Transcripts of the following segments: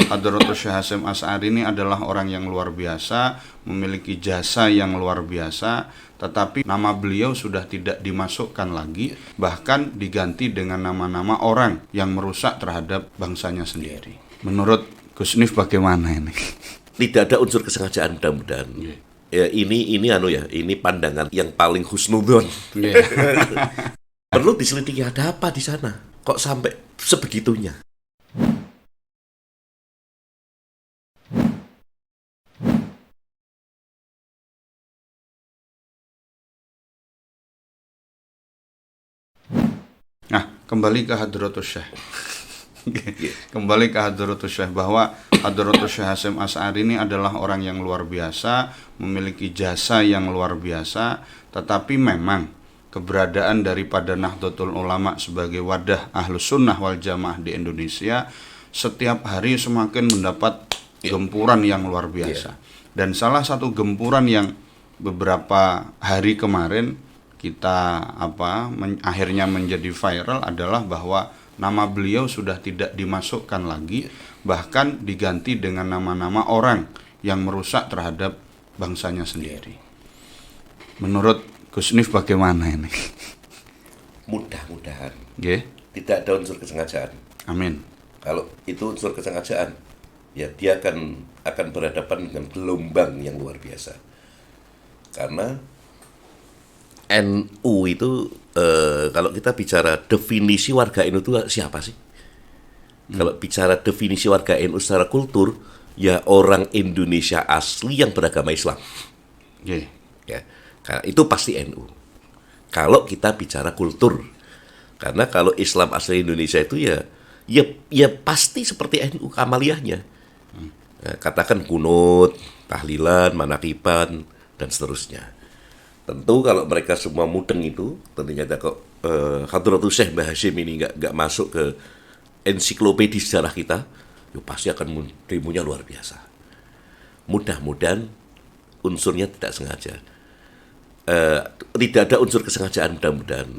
Hadratus Syekh Hasyim Asy'ari ini adalah orang yang luar biasa, memiliki jasa yang luar biasa, tetapi nama beliau sudah tidak dimasukkan lagi, bahkan diganti dengan nama-nama orang yang merusak terhadap bangsanya sendiri. Menurut Gus Nif bagaimana ini? Tidak ada unsur kesengajaan mudah-mudahan. Ya, ini pandangan yang paling husnudzon. Perlu diselidiki ada apa di sana. Kok sampai sebegitunya? Nah, kembali ke Hadratus Syekh. Kembali ke Hadratus Syekh, bahwa Hadratus Syekh Hasyim Asy'ari ini adalah orang yang luar biasa, memiliki jasa yang luar biasa, tetapi memang keberadaan daripada Nahdlatul Ulama sebagai wadah Ahlus Sunnah wal Jamaah di Indonesia setiap hari semakin mendapat gempuran yang luar biasa. Dan salah satu gempuran yang beberapa hari kemarin kita akhirnya menjadi viral adalah bahwa nama beliau sudah tidak dimasukkan lagi, bahkan diganti dengan nama-nama orang yang merusak terhadap bangsanya sendiri. Menurut Gus Nif bagaimana ini? Mudah-mudahan tidak ada unsur kesengajaan. Amin. Kalau itu unsur kesengajaan, ya dia akan berhadapan dengan gelombang yang luar biasa. Karena NU itu kalau kita bicara definisi warga NU itu siapa sih? Kalau bicara definisi warga NU secara kultur, ya orang Indonesia asli yang beragama Islam. Ya, itu pasti NU. Kalau kita bicara kultur, karena kalau Islam asli Indonesia itu ya pasti seperti NU amaliyahnya. Katakan kunut, tahlilan, manakiban, dan seterusnya. Tentu kalau mereka semua mudeng itu, ternyata kok Hadratus Syekh Mbah Hasyim ini nggak masuk ke ensiklopedi sejarah kita, ya pasti akan demonya luar biasa. Mudah-mudahan unsurnya tidak sengaja. Tidak ada unsur kesengajaan mudah-mudahan.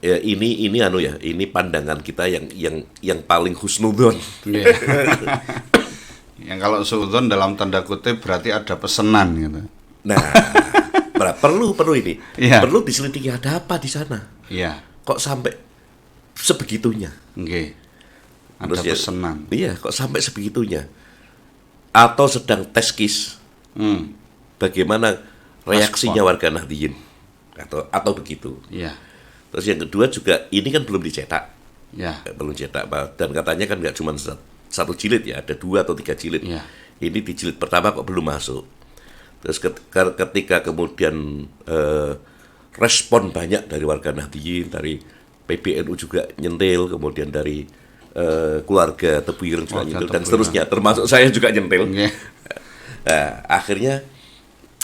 Ya, ini pandangan kita yang paling husnudzon. Yang kalau suudzon dalam tanda kutip berarti ada pesanan gitu. Nah, perlu ini. Perlu diselidiki ada apa di sana. Kok sampai sebegitunya? Ada pesanan. Kok sampai sebegitunya? Atau sedang teskis. Bagaimana reaksinya warga Nahdliyin? Atau begitu. Terus yang kedua juga ini kan belum dicetak. Belum cetak, dan katanya kan nggak cuma satu jilid ya, ada 2 atau 3 jilid. Ini di jilid pertama kok belum masuk. Terus ketika kemudian respon banyak dari warga Nahdliyin, dari PBNU juga nyentil, kemudian dari keluarga Tebu Ireng juga nyentil, dan seterusnya, termasuk saya juga nyentil. Nah, akhirnya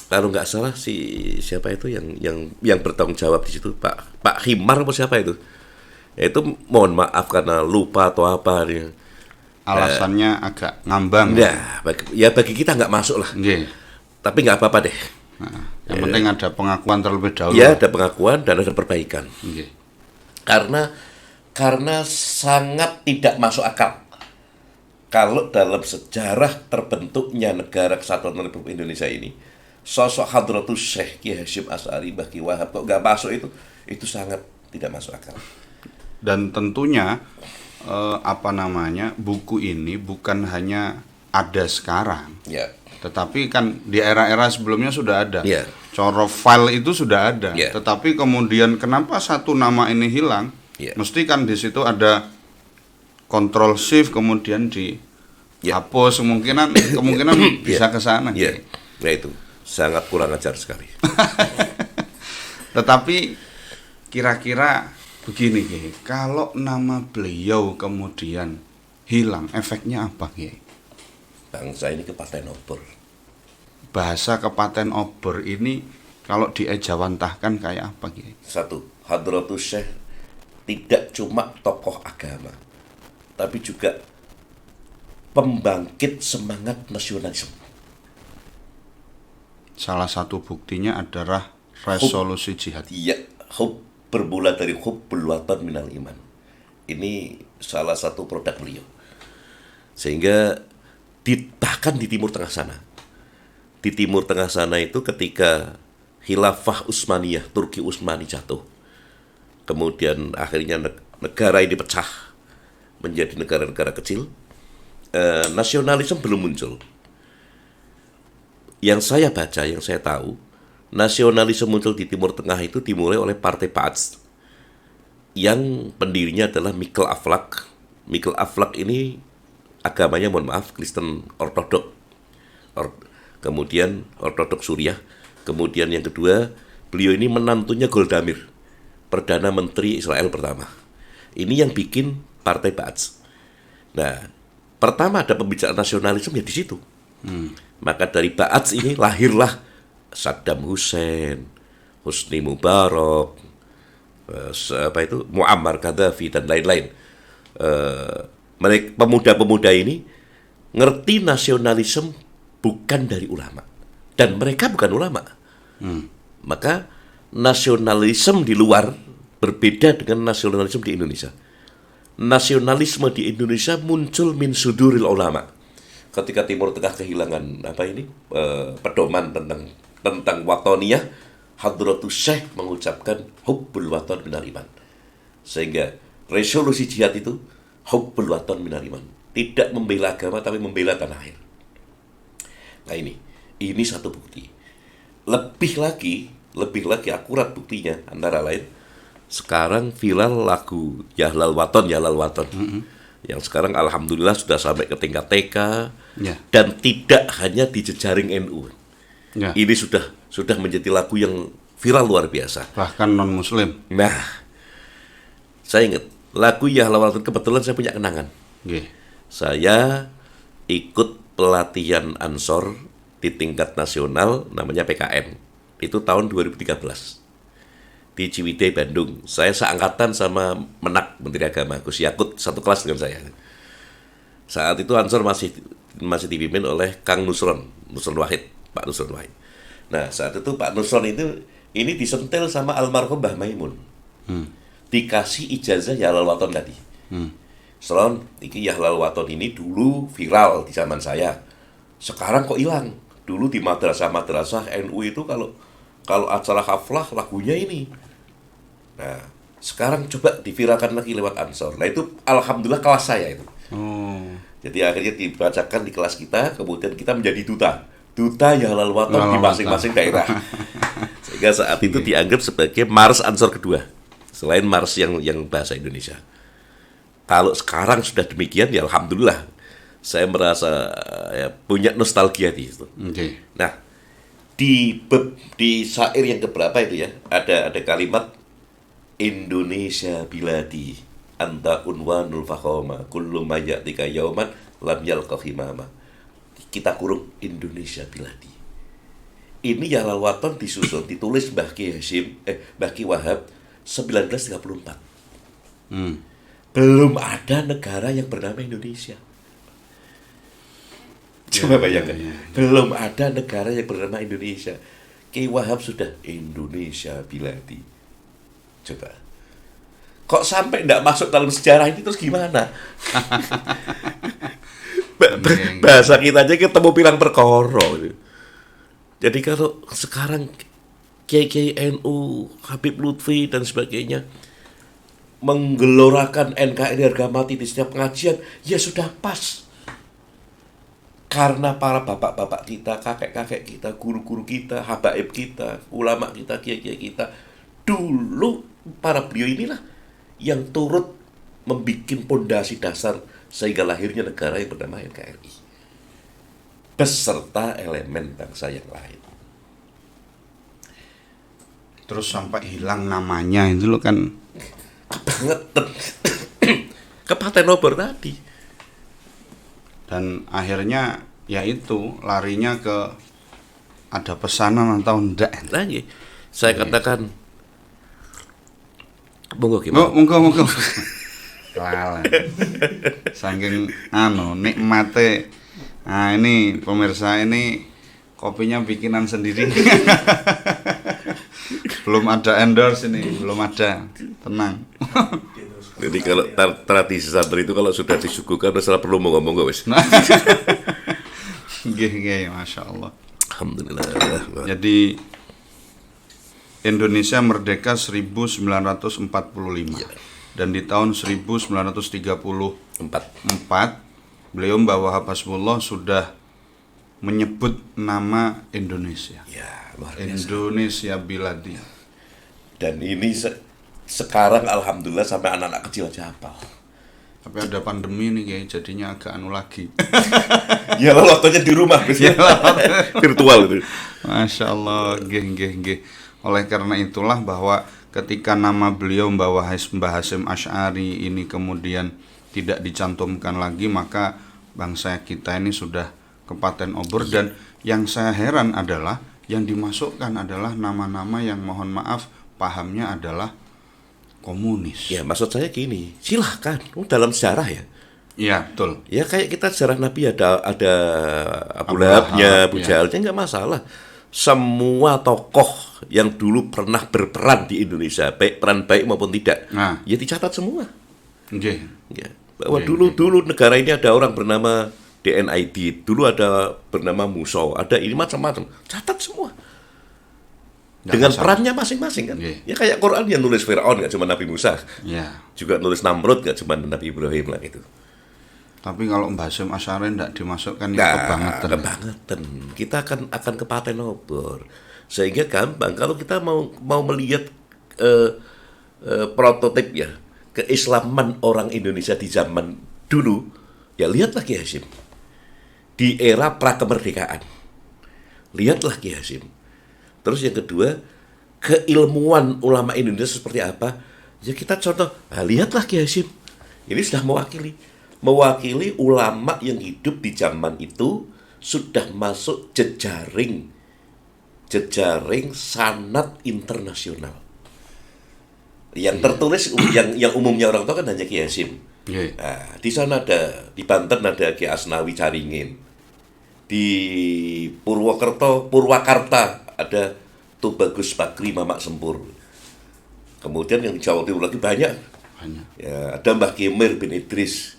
kalau nggak salah siapa itu yang bertanggung jawab di situ, Pak Himar apa siapa itu? Ya itu mohon maaf karena lupa atau apa nih. Alasannya agak ngambang. Bagi kita nggak masuk lah. Tapi nggak apa-apa deh. Yang penting ada pengakuan terlebih dahulu. Ya, ada pengakuan dan ada perbaikan. Karena sangat tidak masuk akal kalau dalam sejarah terbentuknya negara kesatuan Republik Indonesia ini, sosok Hadratus Syekh Ki Hasyim Asy'ari Mbah Ki Wahab kok nggak masuk, itu sangat tidak masuk akal. Dan tentunya buku ini bukan hanya ada sekarang, tetapi kan di era-era sebelumnya sudah ada. Coro file itu sudah ada, tetapi kemudian kenapa satu nama ini hilang? Mesti kan di situ ada Ctrl Shift kemudian dihapus, kemungkinan bisa ke sana. Ya itu sangat kurang ajar sekali. Tetapi kira-kira begini, kalau nama beliau kemudian hilang, efeknya apa, Kiai? Bangsa ini kepaten obor. Bahasa kepaten obor ini kalau diejawantahkan kayak apa, Kiai? 1. Hadratus Syekh tidak cuma tokoh agama, tapi juga pembangkit semangat nasionalisme. Salah satu buktinya adalah resolusi jihad. Bermula dari hubbul watan minal iman. Ini salah satu produk beliau. Sehingga bahkan di Timur Tengah sana. Di Timur Tengah sana itu ketika Khilafah Utsmaniyah, Turki Utsmani jatuh. Kemudian akhirnya negara ini pecah menjadi negara-negara kecil. Nasionalisme belum muncul. Yang saya baca, yang saya tahu, nasionalisme muncul di Timur Tengah itu dimulai oleh Partai Ba'ath yang pendirinya adalah Mikhail Aflaq. Mikhail Aflaq ini agamanya, mohon maaf, Kristen Ortodok. Kemudian Ortodok Suriah. Kemudian yang kedua, beliau ini menantunya Golda Meir, Perdana Menteri Israel pertama. Ini yang bikin Partai Ba'ath. Nah, pertama ada pembicaraan nasionalisme ya di situ. Maka dari Ba'ath ini lahirlah Saddam Hussein, Husni Mubarak, Muammar Gaddafi dan lain-lain. Mereka pemuda-pemuda ini ngerti nasionalisme bukan dari ulama, dan mereka bukan ulama. Maka nasionalisme di luar berbeda dengan nasionalisme di Indonesia. Nasionalisme di Indonesia muncul min suduril ulama. Ketika Timur Tengah kehilangan pedoman tentang watoniyah, Hadratus Syekh mengucapkan hubbul waton minal iman. Sehingga resolusi jihad itu hubbul waton minal iman. Tidak membela agama tapi membela tanah air. Nah ini satu bukti. Lebih lagi akurat buktinya antara lain sekarang viral lagu Yahlal Waton yang sekarang alhamdulillah sudah sampai ke tingkat TK dan tidak hanya di jejaring NU. Ini sudah menjadi lagu yang viral luar biasa. Bahkan non-muslim. Nah, saya ingat lagu Yahlal Waton, kebetulan saya punya kenangan. Saya ikut pelatihan Ansor di tingkat nasional namanya PKN. Itu tahun 2013 di Ciwidey, Bandung. Saya seangkatan sama Menak, Menteri Agama Gus Yakut, satu kelas dengan saya. Saat itu Ansor masih dipimpin oleh Kang Nusron Wahid, Pak Nusron Wahid. Nah, saat itu Pak Nusron ini disentil sama almarhum Mbah Maimun. Dikasih ijazah Yahlal Waton tadi. Selon, iki Yahlal Waton ini dulu viral di zaman saya. Sekarang kok hilang? Dulu di madrasah-madrasah NU itu kalau acara haflah lagunya ini. Nah, sekarang coba diviralkan lagi lewat Ansor. Nah, itu alhamdulillah kelas saya itu. Jadi akhirnya dibacakan di kelas kita, kemudian kita menjadi duta Yahlal Waton di masing-masing daerah. Sehingga saat itu dianggap sebagai Mars Ansor kedua, selain Mars yang bahasa Indonesia. Kalau sekarang sudah demikian, ya alhamdulillah, saya merasa punya nostalgia di situ. Nah, di syair yang keberapa itu ya, ada kalimat Indonesia biladi anta unwanul fakhoma kullu mayatika yauman lam yalqa himama. Kita kurung Indonesia biladi. Ini Yahlal Waton disusun, ditulis Mbah Ki Wahab 1934. Belum ada negara yang bernama Indonesia. Coba bayangkan, belum ada negara yang bernama Indonesia. Ki Wahab sudah Indonesia biladi. Coba, kok sampai tidak masuk dalam sejarah ini terus gimana? Bahasa kita aja ketemu bilang perkoro. Jadi kalau sekarang Kiai NU, Habib Lutfi dan sebagainya menggelorakan NKRI harga mati di setiap pengajian, ya sudah pas. Karena para bapak-bapak kita, kakek-kakek kita, guru-guru kita, habaib kita, ulama kita, kiai-kiai kita, dulu para beliau inilah yang turut membuat pondasi dasar sehingga lahirnya negara yang bernama NKRI beserta elemen bangsa yang lain. Terus sampai hilang namanya itu lo kan kebangetan ke Partai Nobor tadi. Dan akhirnya ya itu larinya ke ada pesanan atau enggak. Lagi saya katakan monggo gimana? Monggo. Lala. Saking nikmate. Nah, ini pemirsa, ini kopinya bikinan sendiri. Belum ada endorse ini, belum ada. Tenang. Jadi kalau tradisi santri itu kalau sudah disuguhkan masalah perlu mau ngomong gak wis. Nggih, Masya Allah. Alhamdulillah. Jadi Indonesia merdeka 1945 dan di tahun 1934 beliau membawa Habasbullah sudah menyebut nama Indonesia. Ya, luar biasa. Indonesia Biladi. Dan ini sekarang alhamdulillah sampai anak-anak kecil aja hafal. Tapi ada pandemi nih kayak jadinya agak anu lagi. Ya lah waktunya di rumah virtual itu. Masya Allah, nggih. Oleh karena itulah bahwa ketika nama beliau Mbah Hasyim Asy'ari ini kemudian tidak dicantumkan lagi, maka bangsa kita ini sudah kepaten obor. Dan yang saya heran adalah yang dimasukkan adalah nama-nama yang mohon maaf pahamnya adalah komunis. Ya maksud saya gini, silahkan dalam sejarah ya. Iya, betul. Ya kayak kita sejarah Nabi ada Abu Abu Lahabnya, Abu Lahab, Jahalnya nggak masalah. Semua tokoh yang dulu pernah berperan di Indonesia, baik peran baik maupun tidak, Nah. ya dicatat semua. Nggih. Ya, bahwa dulu negara ini ada orang bernama DNID, dulu ada bernama Muso, ada ini macam-macam, catat semua. Nggak Dengan masalah. perannya masing-masing kan. Nggih. Ya kayak Quran yang nulis Fir'aun nggak cuma Nabi Musa, Ya. juga nulis Namrud nggak cuma Nabi Ibrahim lah gitu. Tapi kalau Mbah Hasyim Asy'ari tidak dimasukkan itu Nah, kebangetan. kebangetan. Kita akan kepaten obor. Sehingga gampang kalau kita mau melihat prototip ya keislaman orang Indonesia di zaman dulu, ya lihatlah Ki Hasyim. Di era prakemerdekaan. Lihatlah Ki Hasyim. Terus yang kedua, keilmuan ulama Indonesia seperti apa? Ya kita contoh, lihatlah Ki Hasyim. Ini sudah mewakili ulama yang hidup di zaman itu, sudah masuk jejaring sanad internasional. Yang tertulis yang umumnya orang tahu kan hanya Ki Hasyim. Nggih. Nah, di sana ada, di Banten ada Ki Asnawi Caringin. Di Purwakarta ada Tubagus Bakri Mamak Sempur. Kemudian yang di Jawa Timur lagi banyak. Ya, ada Mbah Kimir bin Idris,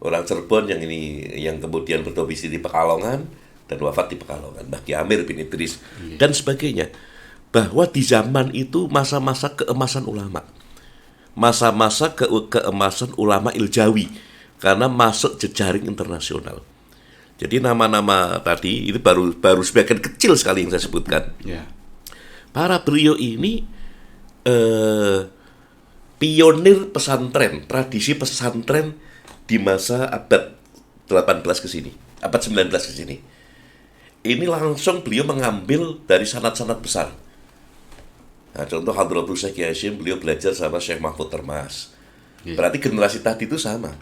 orang Cirebon yang kemudian berdomisili di Pekalongan dan wafat di Pekalongan, Mbah Kiamir bin Idris dan sebagainya. Bahwa di zaman itu masa-masa keemasan ulama. Masa-masa keemasan ulama iljawi karena masuk jejaring internasional. Jadi nama-nama tadi itu baru sebagian kecil sekali yang saya sebutkan. Ya. Para beliau ini pionir pesantren, tradisi pesantren di masa abad 18 ke sini, abad 19 ke sini. Ini langsung beliau mengambil dari sanad-sanad besar. Nah, contoh Hadratul Syekh Ki Hasyim, beliau belajar sama Syekh Mahfud Termas. Berarti generasi tadi itu sama.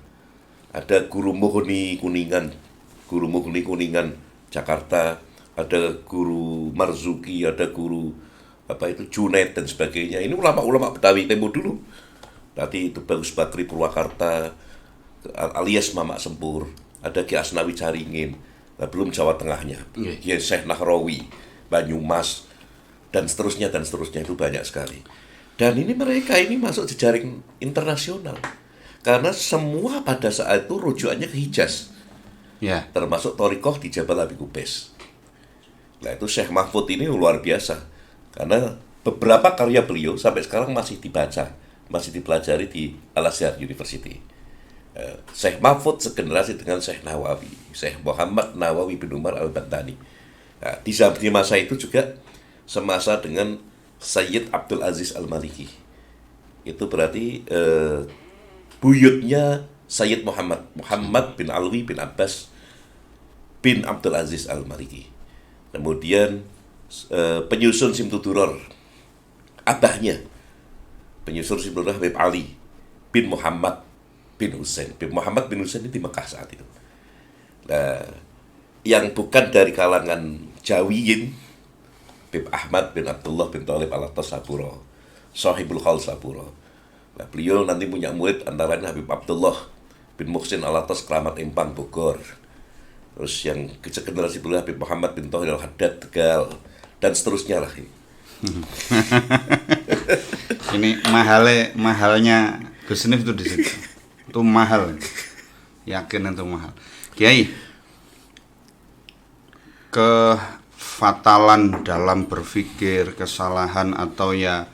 Ada Guru Mughni Kuningan Jakarta, ada Guru Marzuki, ada Guru Junaid dan sebagainya. Ini ulama-ulama Betawi tempo dulu. Tadi itu Bagus Bakri Purwakarta, alias Mamak Sempur, ada Ki Asnawi Caringin, belum Jawa Tengahnya, ya Syekh Nahrawi, Banyumas, dan seterusnya itu banyak sekali. Dan ini mereka ini masuk jejaring internasional karena semua pada saat itu rujukannya ke Hijaz, Ya. termasuk Thariqah di Jabal Abi Qubais. Nah itu Syekh Mahfud ini luar biasa karena beberapa karya beliau sampai sekarang masih dibaca, masih dipelajari di Al-Azhar University. Syekh Mahfud segenerasi dengan Syekh Nawawi, Syekh Muhammad Nawawi bin Umar Al-Bantani. Nah, di masa itu juga semasa dengan Sayyid Abdul Aziz Al-Maliki. Itu berarti buyutnya Sayyid Muhammad bin Alwi bin Abbas bin Abdul Aziz Al-Maliki. Kemudian penyusun Simtuduror, abahnya penyusun Simtuduror Habib Ali bin Muhammad bin Husain. Muhammad bin Husain ini di Mekah saat itu. Nah, yang bukan dari kalangan Jawiyin, Habib Ahmad bin Abdullah bin Thalib Al-Attas Sapuro, Sahibul Khal Sapuro. Nah, beliau nanti punya murid antara lain Habib Abdullah bin Muhsin Al-Attas Keramat Empang Bogor. Terus yang generasi beliau Habib Muhammad bin Thohir Al-Haddad Tegal dan seterusnya lah. Ini mahalnya Gus Nif itu di situ. Itu mahal. Yakin itu mahal. Kiai, kefatalan dalam berpikir, kesalahan atau ya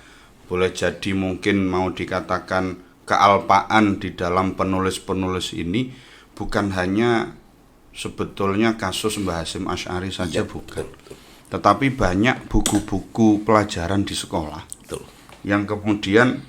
boleh jadi mungkin mau dikatakan kealpaan di dalam penulis-penulis ini bukan hanya sebetulnya kasus Mbah Hasyim Asy'ari saja, bukan. Tetapi banyak buku-buku pelajaran di sekolah Betul. yang kemudian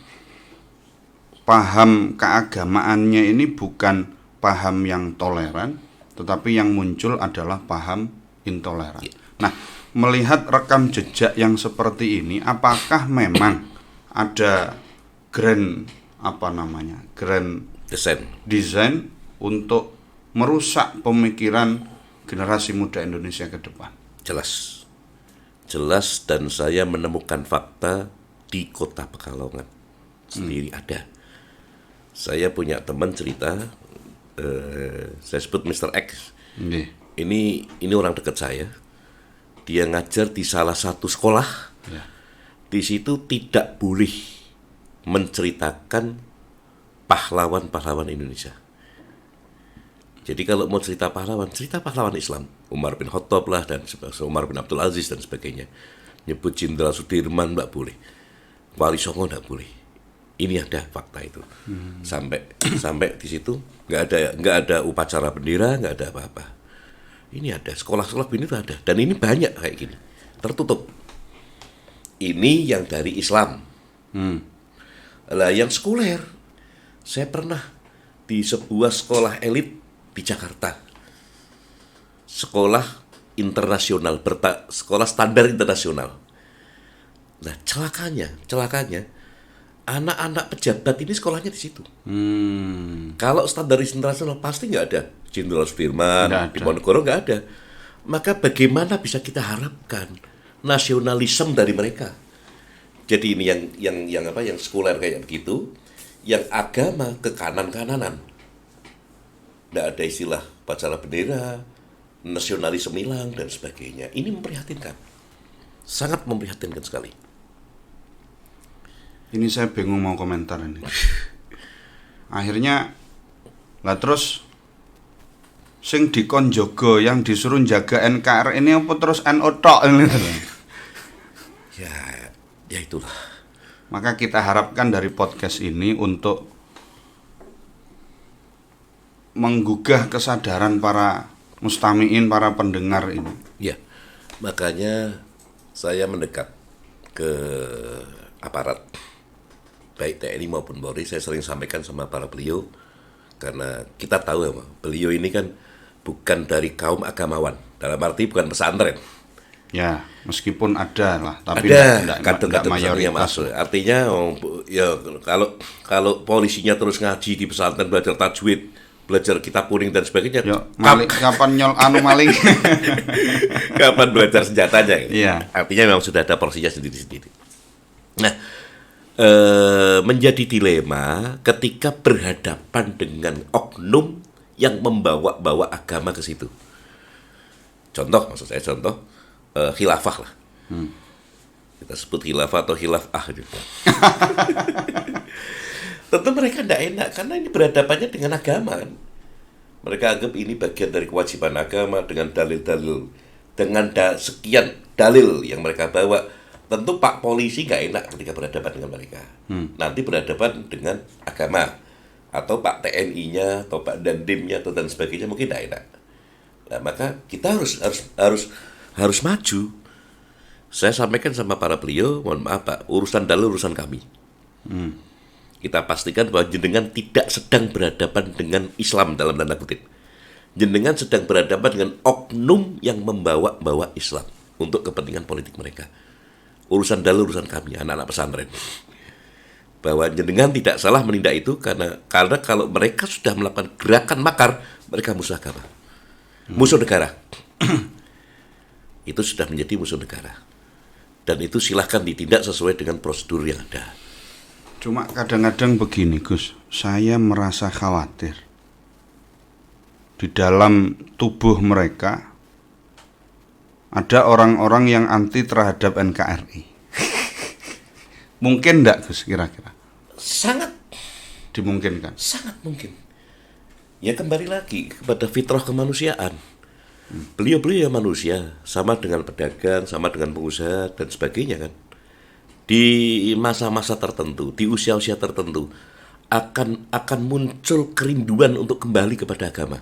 paham keagamaannya ini bukan paham yang toleran, tetapi yang muncul adalah paham intoleran. Nah, melihat rekam jejak yang seperti ini, apakah memang ada grand design untuk merusak pemikiran generasi muda Indonesia ke depan? Jelas, dan saya menemukan fakta di Kota Pekalongan sendiri ada. Saya punya teman cerita, saya sebut Mr. X. Ini orang dekat saya. Dia ngajar di salah satu sekolah. Di situ tidak boleh menceritakan pahlawan-pahlawan Indonesia. Jadi kalau mau cerita pahlawan Islam, Umar bin Khattab lah, dan Umar bin Abdul Aziz dan sebagainya. Nyebut Jenderal Sudirman nggak boleh, Wali Songo nggak boleh. Ini ada fakta itu. Sampai di situ nggak ada upacara bendera, nggak ada apa-apa. Ini ada sekolah-sekolah begini tuh ada, dan ini banyak kayak gini, tertutup. Ini yang dari Islam. Lah yang sekuler, saya pernah di sebuah sekolah elit di Jakarta, sekolah internasional, sekolah standar internasional. Nah celakanya, anak-anak pejabat ini sekolahnya di situ. Kalau standar internasional pasti nggak ada Jenderal Sudirman, Diponegoro nggak ada. Maka bagaimana bisa kita harapkan nasionalisme dari mereka? Jadi ini yang sekuler kayak begitu, yang agama ke kanan-kananan. Nggak ada istilah upacara bendera, nasionalisme hilang dan sebagainya. Ini memprihatinkan, sangat memprihatinkan sekali. Ini saya bingung mau komentar ini. Akhirnya lah terus sing dikon jogo yang disuruh jaga NKRI ini apa terus NU tok ini? Ya itulah. Maka kita harapkan dari podcast ini untuk menggugah kesadaran para mustamiin, para pendengar ini. Ya, makanya saya mendekat ke aparat baik TNI maupun Polri. Saya sering sampaikan sama para beliau, karena kita tahu ya, beliau ini kan bukan dari kaum agamawan, dalam arti bukan pesantren. Ya, meskipun ada lah, tapi ada kader-kader mayoritas. masuk. Artinya, ya kalau polisinya terus ngaji di pesantren, belajar tajwid, belajar kitab kuning dan sebagainya. Kapan nyol maling? Kapan belajar senjatanya? Iya. Artinya memang sudah ada porsinya sendiri-sendiri. Nah, menjadi dilema ketika berhadapan dengan oknum yang membawa-bawa agama ke situ. Contoh khilafah lah. Kita sebut khilafah atau khilafah gitu. Tentu mereka tidak enak karena ini berhadapannya dengan agama. Mereka anggap ini bagian dari kewajiban agama dengan dalil-dalil, dengan sekian dalil yang mereka bawa. Tentu Pak Polisi nggak enak ketika berhadapan dengan mereka. Nanti berhadapan dengan agama, atau Pak TNI-nya, atau Pak Dandimnya, atau dan sebagainya mungkin nggak enak. Nah, maka kita harus maju. Saya sampaikan sama para beliau, mohon maaf Pak, urusan dalil urusan kami. Kita pastikan bahwa jenengan tidak sedang berhadapan dengan Islam dalam tanda kutip. Jenengan sedang berhadapan dengan oknum yang membawa-bawa Islam untuk kepentingan politik mereka. Urusan dalil urusan kami, anak-anak pesantren. Bahwa jenengan tidak salah menindak itu karena kalau mereka sudah melakukan gerakan makar, mereka musuh agama. Musuh negara. Itu sudah menjadi musuh negara. Dan itu silahkan ditindak sesuai dengan prosedur yang ada. Cuma kadang-kadang begini Gus, saya merasa khawatir di dalam tubuh mereka ada orang-orang yang anti terhadap NKRI. Mungkin enggak Gus kira-kira? Sangat. dimungkinkan. Sangat mungkin. Ya kembali lagi kepada fitrah kemanusiaan. Beliau-beliau manusia, sama dengan pedagang, sama dengan pengusaha dan sebagainya kan. Di masa-masa tertentu, di usia-usia tertentu akan muncul kerinduan untuk kembali kepada agama.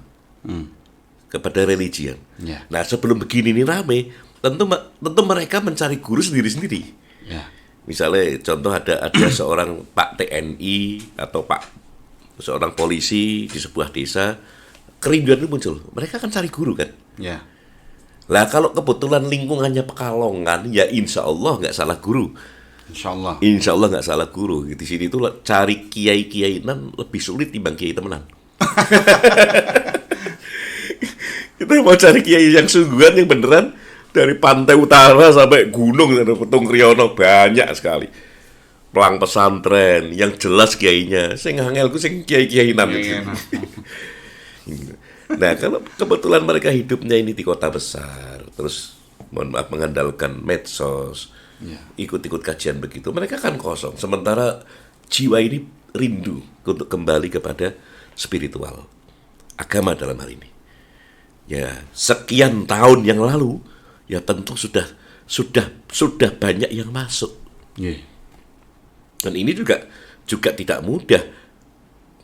Kepada religion. Ya. Nah, sebelum begini ini rame, tentu mereka mencari guru sendiri-sendiri. Ya. Misalnya contoh ada seorang Pak TNI atau seorang polisi di sebuah desa, kerinduan itu muncul. Mereka kan cari guru kan. Ya. Lah kalau kebetulan lingkungannya Pekalongan, ya insya Allah nggak salah guru. Insyaallah. Insya Allah nggak salah guru. Di sini tuh cari kiai-kiainan lebih sulit timbang kiai temenan. Kita mau cari kiai yang sungguhan, yang beneran, dari pantai utara sampai gunung, ada Petung Kriyono, banyak sekali. Pelang pesantren, yang jelas kiainya. Sing angelku sing kiai-kiainan. Nah, kalau kebetulan mereka hidupnya ini di kota besar, terus mohon maaf mengandalkan medsos, ikut-ikut kajian begitu, mereka kan kosong. Sementara jiwa ini rindu untuk kembali kepada spiritual, agama dalam hal ini. Ya, sekian tahun yang lalu, ya tentu sudah banyak yang masuk. Yeah. Dan ini juga tidak mudah.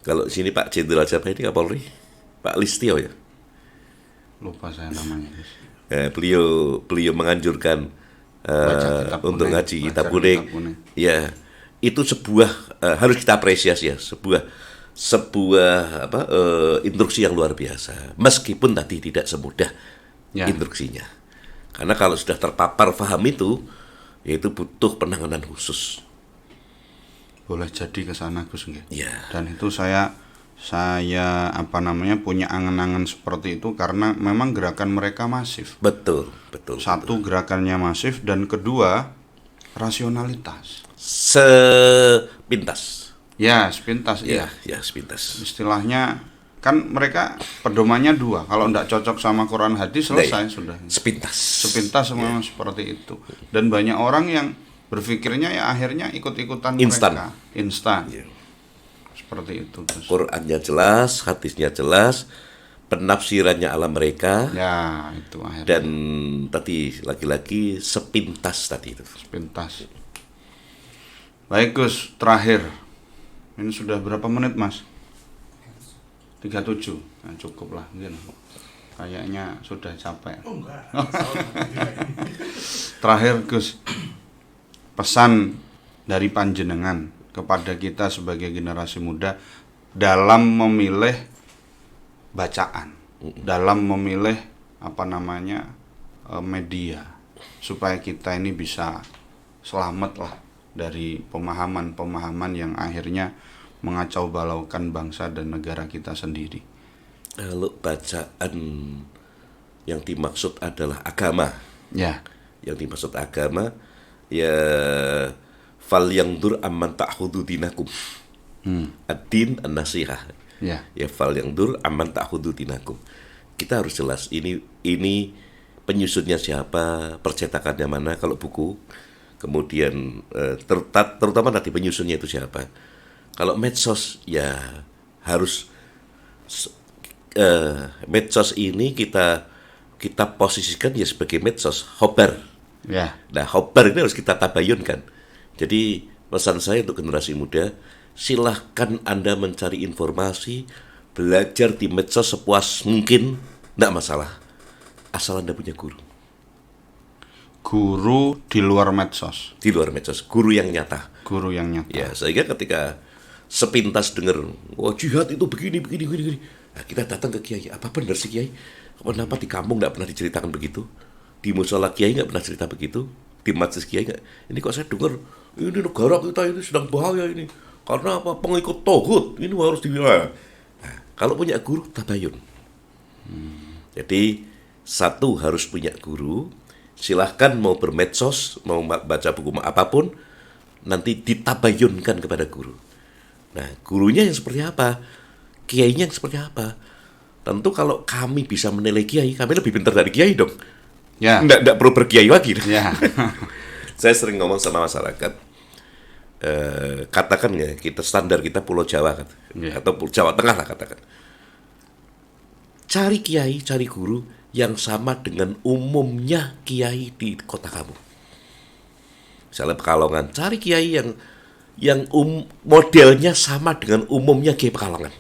Kalau sini Pak Jenderal siapa ini Kapolri? Pak Listio ya. Lupa saya namanya. Beliau menganjurkan untuk ngaji kitab kuning. Ya, itu sebuah harus kita apresiasi ya, sebuah instruksi yang luar biasa. Meskipun tadi tidak semudah instruksinya. Karena kalau sudah terpapar paham itu, yaitu butuh penanganan khusus. Boleh jadi ke sana Gus nggih. Ya. Dan itu saya punya angan-angan seperti itu karena memang gerakan mereka masif. Betul. Satu, gerakannya masif, dan kedua, rasionalitas. Sepintas. Ya, sepintas. Ya, sepintas. Istilahnya kan mereka pedomannya dua. Kalau tidak cocok sama Quran hadis, selesai sudah. Sepintas memang seperti itu. Dan banyak orang yang berpikirnya ya akhirnya ikut-ikutan mereka. Instan. Ya. Seperti itu. Qurannya jelas, hadisnya jelas, penafsirannya ala mereka. Ya, itu akhirnya. Dan tadi lagi-lagi sepintas tadi itu. Sepintas. Baik Gus, terakhir. Ini sudah berapa menit Mas? 37. Nah, cukup lah mungkin. Kayaknya sudah capek. Oh enggak. Terakhir Gus, pesan dari panjenengan kepada kita sebagai generasi muda dalam memilih bacaan, dalam memilih media, supaya kita ini bisa selamat lah dari pemahaman-pemahaman yang akhirnya mengacau balaukan bangsa dan negara kita sendiri. Kalau bacaan yang dimaksud adalah agama. Ya. Yang dimaksud agama ya fal yangdur amman ta'khudhu dinakum. Ad-din an-nasihah. Ya. Ya fal yangdur amman ta'khudhu dinakum. Kita harus jelas ini penyusunnya siapa, percetakannya mana kalau buku. Kemudian terutama nanti penyusunnya itu siapa. Kalau medsos ya harus medsos ini kita posisikan ya sebagai medsos khobar. Ya. Nah, khobar ini harus kita tabayunkan. Jadi pesan saya untuk generasi muda, silahkan Anda mencari informasi, belajar di medsos sepuas mungkin, tidak masalah. Asal Anda punya guru. Guru di luar medsos. Di luar medsos, guru yang nyata. Guru yang nyata. Ya, sehingga ketika sepintas dengar, wah jihad itu begini. Nah, kita datang ke kiai, apa benar sih kiai? Kenapa di kampung nggak pernah diceritakan begitu? Di musola kiai nggak pernah cerita begitu? Di majelis kiai nggak? Ini kok saya dengar, ini negara kita ini sedang bahaya ini. Karena apa? Pengikut togut, ini harus nah, kalau punya guru, tabayun. Jadi, satu harus punya guru. Silahkan mau bermedsos, mau baca buku apapun, nanti ditabayunkan kepada guru. Nah, gurunya yang seperti apa? Kiainya yang seperti apa? Tentu kalau kami bisa menilai kiai, kami lebih pintar dari kiai dong. Ya. Nggak perlu berkiai lagi. Ya. Saya sering ngomong sama masyarakat, katakan ya kita standar kita Pulau Jawa kan, Iya. atau Jawa Tengah lah katakan. Cari kiai, cari guru yang sama dengan umumnya kiai di kota kamu. Misalnya Pekalongan, cari kiai yang modelnya sama dengan umumnya kiai Pekalongan.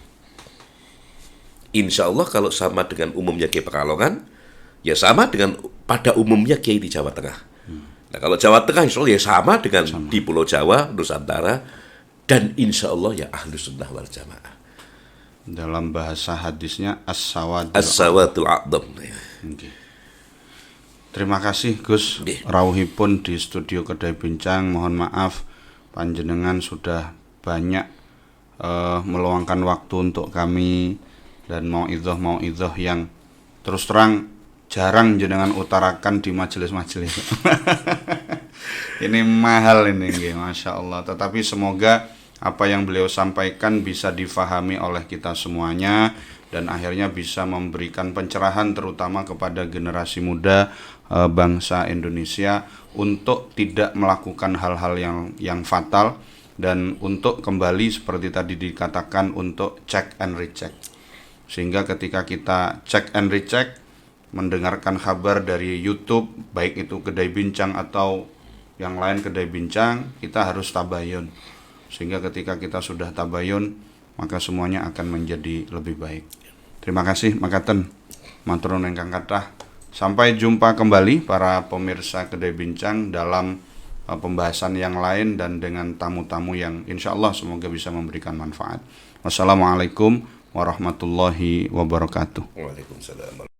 Insya Allah kalau sama dengan umumnya kiai Pekalongan, ya sama dengan pada umumnya kiai di Jawa Tengah. Nah kalau Jawa Tengah insya Allah ya sama dengan di Pulau Jawa, Nusantara, dan insya Allah ya Ahlus Sunnah wal Jamaah. Dalam bahasa hadisnya as-sawadul. As-sawatul a'dham. Oke. Terima kasih Gus Nggih. rawuhipun di studio Kedai Bincang. Mohon maaf panjenengan sudah banyak meluangkan waktu untuk kami dan mauidhah yang terus terang jarang jenengan utarakan di majelis-majelis. Ini mahal ini, Masya Allah. Tetapi semoga apa yang beliau sampaikan bisa difahami oleh kita semuanya dan akhirnya bisa memberikan pencerahan terutama kepada generasi muda bangsa Indonesia untuk tidak melakukan hal-hal yang fatal dan untuk kembali seperti tadi dikatakan untuk check and recheck. Sehingga ketika kita check and recheck, mendengarkan kabar dari YouTube, baik itu Kedai Bincang atau yang lain Kedai Bincang, kita harus tabayun. Sehingga ketika kita sudah tabayun, maka semuanya akan menjadi lebih baik. Terima kasih makaten matur nuwun ingkang kathah. Sampai jumpa kembali para pemirsa Kedai Bincang dalam pembahasan yang lain dan dengan tamu-tamu yang insya Allah semoga bisa memberikan manfaat. Wassalamualaikum warahmatullahi wabarakatuh. Waalaikumsalam.